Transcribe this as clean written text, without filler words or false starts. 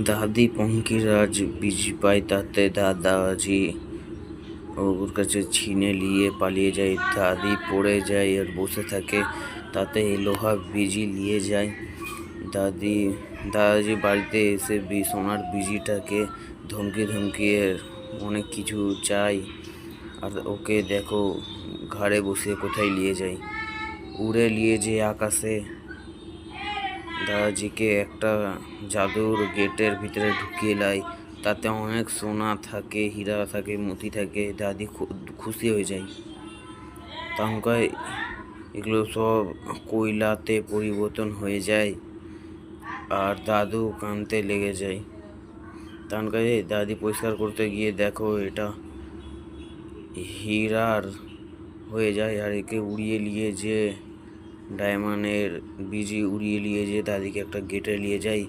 দাদি পঙ্কিরাজ বিজি পায়, তাতে দাদাজি ওর কাছে ছিনে নিয়ে পালিয়ে যায়। দাদি পড়ে যায় আর বসে থাকে, তাতে লোহা বিজি নিয়ে যায়। দাদাজি বাড়িতে এসে সোনার বিজিটাকে ধমকিয়ে অনেক কিছু চাই, আর ওকে দেখো ঘাড়ে বসে কোথায় নিয়ে যায়, উড়ে নিয়ে যেয়ে আকাশে দাদাজিকে একটা জাদুর গেটের ভিতরে ঢুকিয়ে নেয়। তাতে অনেক সোনা থাকে, হীরা থাকে, মতি থাকে। দাদি খুশি হয়ে যায়, তখনকার এগুলো সব কয়লাতে পরিবর্তন হয়ে যায়, আর দাদু কাঁদতে লেগে যায়। তখনকার দাদি পরিষ্কার করতে গিয়ে দেখো এটা হীরার হয়ে যায়, আর একে উড়িয়ে নিয়ে যে ডায়মন্ডের বিজি উড়িয়ে নিয়ে যে দাদিকে একটা গেটে নিয়ে যায়।